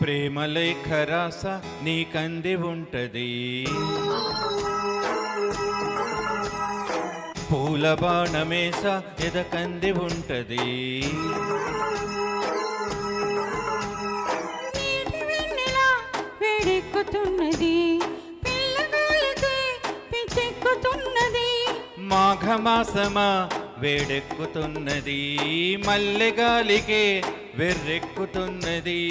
ప్రేమ లేఖ రాస నీకంది ఉంటది, పూల బాణమేస ఎదకంది ఉంటది. నీటి వెన్నెలా వేడెక్కుతున్నది, పిల్లగాలికి పిచ్చెక్కుతున్నది. మాఘమాసమా వేడెక్కుతున్నది, మల్లెగాలికే వెర్రెక్కుతున్నది.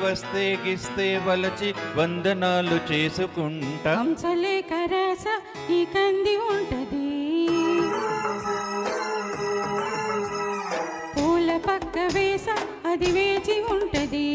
వస్తే గిస్తే వలచి వందనాలు చేసుకుంటా. హంసలేఖ రాస నీకంది ఉంటది, పూల పక్క వేస అది వేచి ఉంటది.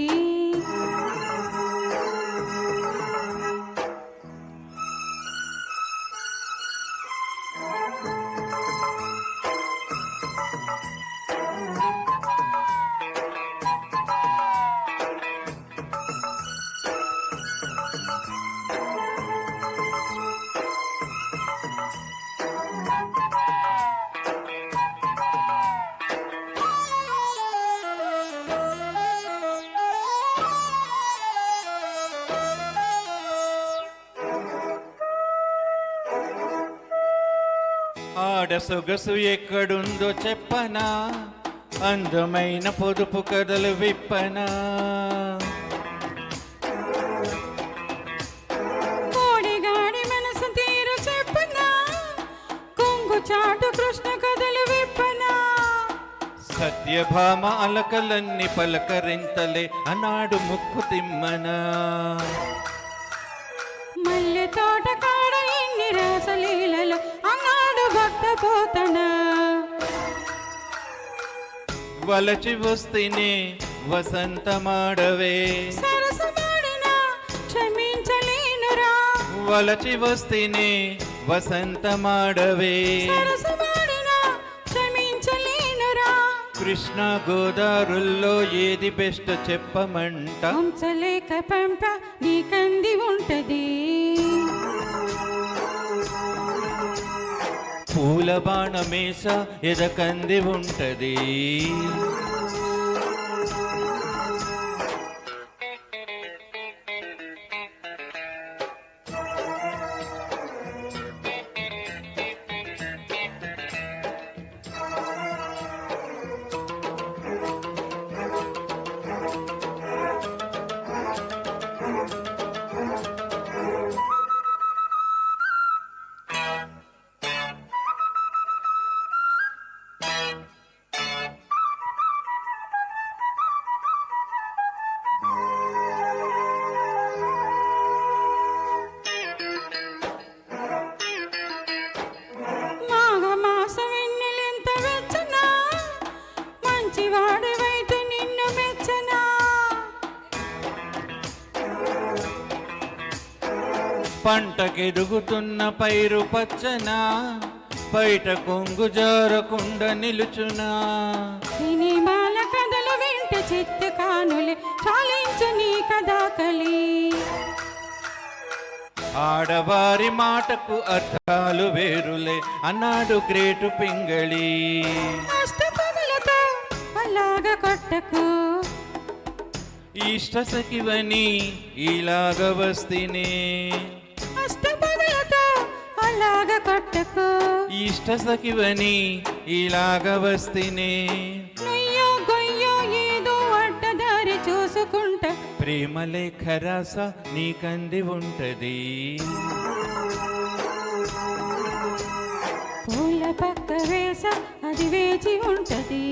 ఆడ సొగసు ఎక్కడుందో చెప్పనా, అందమైన పొదుపు కథలు విప్పనా. కోడిగాడి మనసు తీరు చెప్పనా, కొంగు చాటు కృష్ణ కథలు విప్పనా. సత్యభామ అలకలన్నీ పలకరింతలే అన్నాడు ముక్కు తిమ్మనా. మల్లె తోట కాడ ఎన్ని రాసలీలలో అన్నాడు భక్త పోతనా. వలచి వస్తేనే వసంతమాడవే, సరసమాడినా క్షమించలేనురా. వలచి వస్తేనే వసంతమాడవే. సరసమాడినా క్షమించలేనురా. కృష్ణ గోదారుల్లో ఏది బెస్ట్ చెప్పమంట. హంసలేఖ పంప నీకంది ఉంటది, పూల బాణమేస ఎదకంది ఉంటది. మాఘమాసం వెన్నెలెంత వెచ్చనా, మంచివాడివైతే నిన్ను మెచ్చనా. పంటకెదుగుతున్న పైరు పచ్చనా, బయట కొంగు జారకుండా నిలుచునా. సినిమాల కథలు వెంట చెట్టు కానులే చాలించు నీ కథాకలి. ఆడవారి మాటకు అర్థాలు వేరులే అన్నాడు గ్రేటు పింగళి. అష్టపదులతో అలాగ కొట్టకు, ఇష్ట సఖివని ఇలాగ వస్తేనే. అష్టపదులతో అలాగ కొట్టకు, ఇష్ట సఖివని ఇలాగ వస్తేనే. నొయ్యో గొయ్యో ఏదో అడ్డదారి చూసుకుంటా. ప్రేమ లేఖ రాస నీకంది ఉంటది, పూల పక్క వేస అది వేచి ఉంటది.